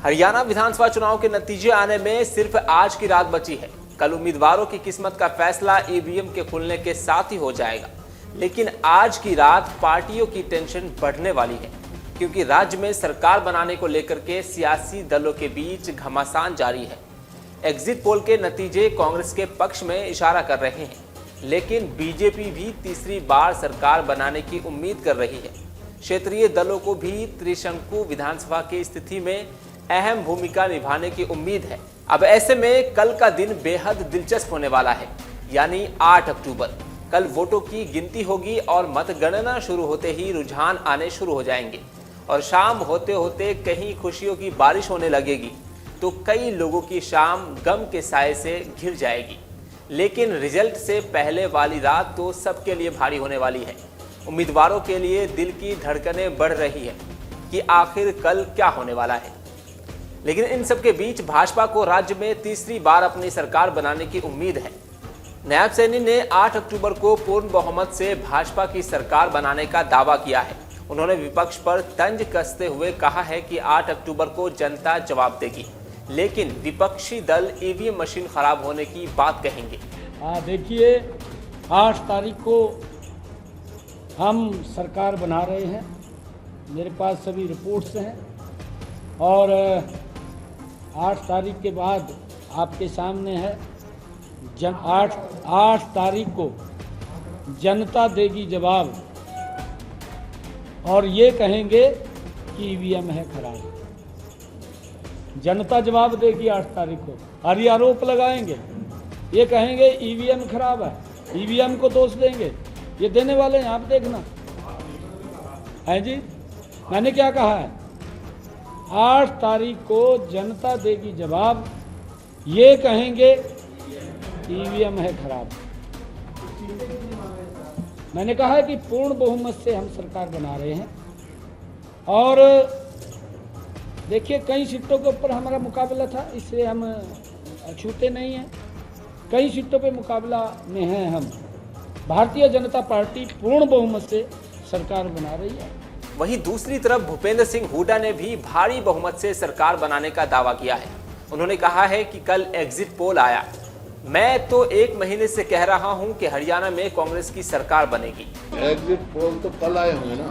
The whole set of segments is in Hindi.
हरियाणा विधानसभा चुनाव के नतीजे आने में सिर्फ आज की रात बची है। कल उम्मीदवारों की किस्मत का फैसला ईवीएम के खुलने के साथ ही हो जाएगा। लेकिन आज की रात पार्टियों की टेंशन बढ़ने वाली है, क्योंकि राज्य में सरकार बनाने को लेकर के सियासी दलों के बीच घमासान जारी है। एग्जिट पोल के नतीजे कांग्रेस के पक्ष में इशारा कर रहे हैं, लेकिन बीजेपी भी तीसरी बार सरकार बनाने की उम्मीद कर रही है। क्षेत्रीय दलों को भी त्रिशंकु विधानसभा की स्थिति में अहम भूमिका निभाने की उम्मीद है। अब ऐसे में कल का दिन बेहद दिलचस्प होने वाला है, यानी 8 अक्टूबर। कल वोटों की गिनती होगी और मतगणना शुरू होते ही रुझान आने शुरू हो जाएंगे और शाम होते होते कहीं खुशियों की बारिश होने लगेगी तो कई लोगों की शाम गम के साए से घिर जाएगी। लेकिन रिजल्ट से पहले वाली रात तो सबके लिए भारी होने वाली है। उम्मीदवारों के लिए दिल की धड़कनें बढ़ रही है कि आखिर कल क्या होने वाला है। लेकिन इन सब के बीच भाजपा को राज्य में तीसरी बार अपनी सरकार बनाने की उम्मीद है। नायब सैनी ने 8 अक्टूबर को पूर्ण बहुमत से भाजपा की सरकार बनाने का दावा किया है। उन्होंने विपक्ष पर तंज कसते हुए कहा है कि 8 अक्टूबर को जनता जवाब देगी, लेकिन विपक्षी दल ईवीएम मशीन खराब होने की बात कहेंगे। देखिए, 8 तारीख को हम सरकार बना रहे हैं। मेरे पास सभी रिपोर्ट्स हैं और 8 तारीख के बाद आपके सामने है 8 तारीख को जनता देगी जवाब और ये कहेंगे कि ईवीएम है खराब। जनता जवाब देगी 8 तारीख को। हरी आरोप लगाएंगे, ये कहेंगे ईवीएम खराब है, ईवीएम को दोष देंगे। ये देने वाले हैं, आप देखना है जी। मैंने क्या कहा है, 8 तारीख को जनता देगी जवाब, ये कहेंगे ईवीएम है खराब। मैंने कहा है कि पूर्ण बहुमत से हम सरकार बना रहे हैं और देखिए कई सीटों के ऊपर हमारा मुकाबला था, इसलिए हम छूटे नहीं हैं। कई सीटों पे मुकाबला में हैं हम। भारतीय जनता पार्टी पूर्ण बहुमत से सरकार बना रही है। वहीं दूसरी तरफ भूपेंद्र सिंह हुड्डा ने भी भारी बहुमत से सरकार बनाने का दावा किया है। उन्होंने कहा है कि कल एग्जिट पोल आया, मैं तो 1 महीने से कह रहा हूं कि हरियाणा में कांग्रेस की सरकार बनेगी। एग्जिट पोल तो कल आए होंगे ना,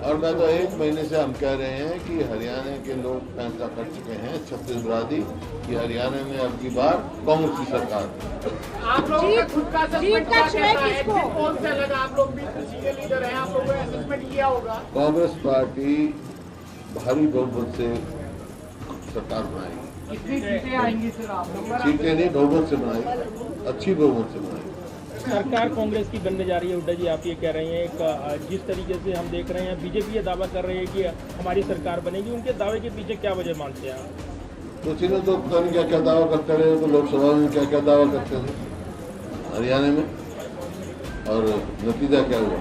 और मैं तो 1 महीने से हम कह रहे हैं कि हरियाणा के लोग फैसला कर चुके हैं, छत्तीसगढ़ी, कि हरियाणा में अब की बार कांग्रेस की सरकार। आप लोग खुद का पोल से लगा, आप लोग भी सीनियर लीडर हैं, आप लोगों ने असेसमेंट किया होगा। कांग्रेस पार्टी भारी बहुमत से सरकार बनाएगी। कितनी सीटें आएंगी सर? आप लोग सीटें नहीं, बहुमत से बनाएगी, अच्छी बहुमत से बनाएगी। सरकार कांग्रेस की बनने जा रही है। हुड्डा जी, आप ये कह रहे हैं जिस तरीके से हम देख रहे हैं बीजेपी ये दावा कर रही है कि हमारी सरकार बनेगी, उनके दावे के पीछे क्या वजह मानते हैं आप? कुछ ही तो पता नहीं क्या क्या दावा करते रहे, तो लोकसभा में क्या क्या दावा करते थे हरियाणा में, और नतीजा क्या हुआ।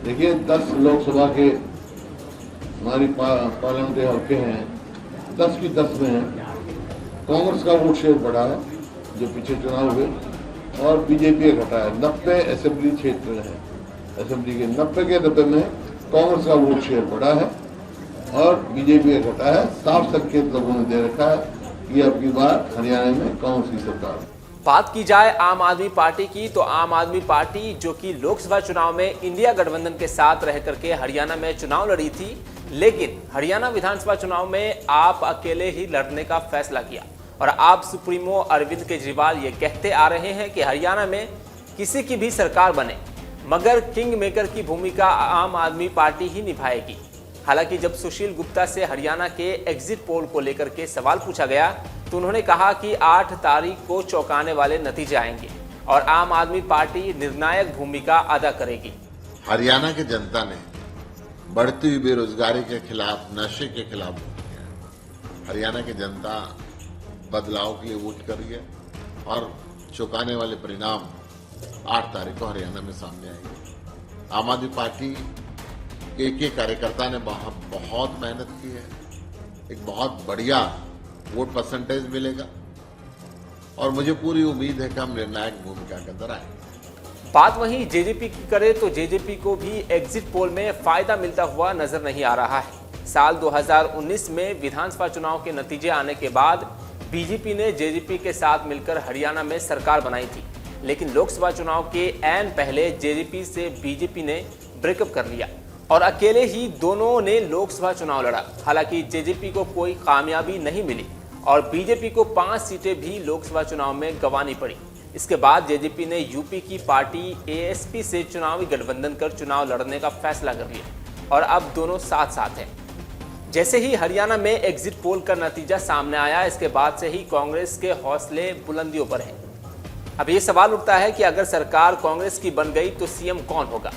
देखिए 10 लोकसभा के हमारी पार्लियामेंट्री हल्के हैं, 10 की 10 में है। कांग्रेस का वोट शेयर बढ़ा है जो पीछे चुनाव हुए, और बीजेपी घटा है। 90 असेंबली क्षेत्र है, असेंबली के 90 में कांग्रेस का वोट शेयर बढ़ा है और बीजेपी घटा है। साफ संकेत लोगों ने दे रखा है कि अब की बार हरियाणा में कांग्रेस की सरकार। बात की जाए आम आदमी पार्टी की, तो आम आदमी पार्टी जो कि लोकसभा चुनाव में इंडिया गठबंधन के साथ रह करके हरियाणा में चुनाव लड़ी थी, लेकिन हरियाणा विधानसभा चुनाव में आप अकेले ही लड़ने का फैसला किया और आप सुप्रीमो अरविंद केजरीवाल ये कहते आ रहे हैं कि हरियाणा में किसी की भी सरकार बने, मगर किंग मेकर की भूमिका आम आदमी पार्टी ही निभाएगी। हालांकि जब सुशील गुप्ता से हरियाणा के एग्जिट पोल को लेकर के सवाल पूछा गया तो उन्होंने कहा कि 8 तारीख को चौंकाने वाले नतीजे आएंगे और आम आदमी पार्टी निर्णायक भूमिका अदा करेगी। हरियाणा की जनता ने बढ़ती हुई बेरोजगारी के खिलाफ, नशे के खिलाफ वोट किया। हरियाणा की जनता बदलाव के लिए वोट कर रही है और चौंकाने वाले परिणाम 8 तारीख को हरियाणा में सामने आएंगे। आम आदमी पार्टी के एक कार्यकर्ता ने बहुत मेहनत की है, एक बहुत बढ़िया वोट परसेंटेज मिलेगा और मुझे पूरी उम्मीद है कि हम निर्णायक भूमिका के अंदर आएंगे। बात वहीं जेजेपी की करें तो जेजेपी को भी एग्जिट पोल में फायदा मिलता हुआ नजर नहीं आ रहा है। साल 2019 में विधानसभा चुनाव के नतीजे आने के बाद बीजेपी ने जेजेपी के साथ मिलकर हरियाणा में सरकार बनाई थी, लेकिन लोकसभा चुनाव के ऐन पहले जेजेपी से बीजेपी ने ब्रेकअप कर लिया और अकेले ही दोनों ने लोकसभा चुनाव लड़ा। हालांकि जेजेपी को कोई कामयाबी नहीं मिली और बीजेपी को 5 सीटें भी लोकसभा चुनाव में गंवानी पड़ी। इसके बाद जेजेपी ने यूपी की पार्टी एएसपी से चुनावी गठबंधन कर चुनाव लड़ने का फैसला कर लिया और अब दोनों साथ साथ हैं। जैसे ही हरियाणा में एग्जिट पोल का नतीजा सामने आया, इसके बाद से ही कांग्रेस के हौसले बुलंदियों पर हैं। अब ये सवाल उठता है कि अगर सरकार कांग्रेस की बन गई तो सीएम कौन होगा।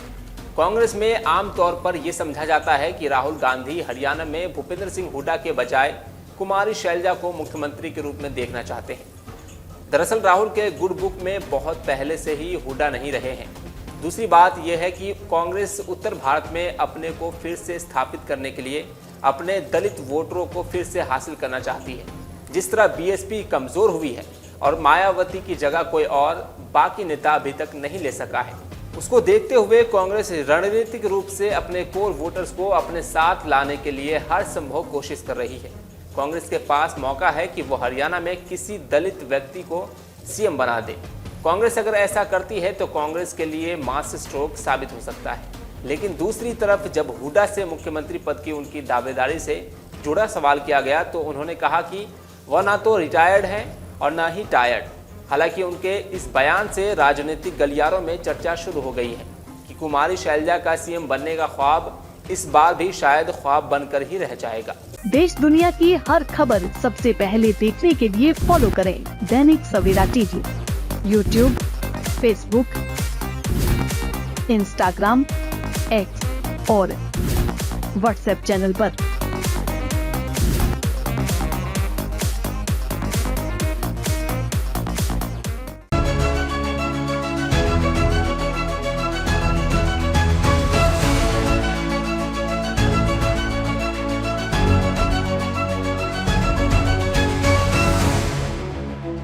कांग्रेस में आमतौर पर यह समझा जाता है कि राहुल गांधी हरियाणा में भूपेंद्र सिंह हुड्डा के बजाय कुमारी शैलजा को मुख्यमंत्री के रूप में देखना चाहते हैं। दरअसल राहुल के गुड बुक में बहुत पहले से ही हुड्डा नहीं रहे हैं। दूसरी बात यह है कि कांग्रेस उत्तर भारत में अपने को फिर से स्थापित करने के लिए अपने दलित वोटरों को फिर से हासिल करना चाहती है। जिस तरह बीएसपी कमजोर हुई है और मायावती की जगह कोई और बाकी नेता अभी तक नहीं ले सका है, उसको देखते हुए कांग्रेस रणनीतिक रूप से अपने कोर वोटर्स को अपने साथ लाने के लिए हर संभव कोशिश कर रही है। कांग्रेस के पास मौका है कि वो हरियाणा में किसी दलित व्यक्ति को सीएम बना दे। कांग्रेस अगर ऐसा करती है तो कांग्रेस के लिए मास स्ट्रोक साबित हो सकता है। लेकिन दूसरी तरफ जब हुड्डा से मुख्यमंत्री पद की उनकी दावेदारी से जुड़ा सवाल किया गया तो उन्होंने कहा कि वह ना तो रिटायर्ड हैं और ना ही टायर्ड। हालांकि उनके इस बयान से राजनीतिक गलियारों में चर्चा शुरू हो गई है कि कुमारी शैलजा का सीएम बनने का ख्वाब इस बार भी शायद ख्वाब बनकर ही रह जाएगा। देश दुनिया की हर खबर सबसे पहले देखने के लिए फॉलो करें Dainik Savera TV, YouTube, Facebook, Instagram, x और व्हाट्सएप चैनल पर।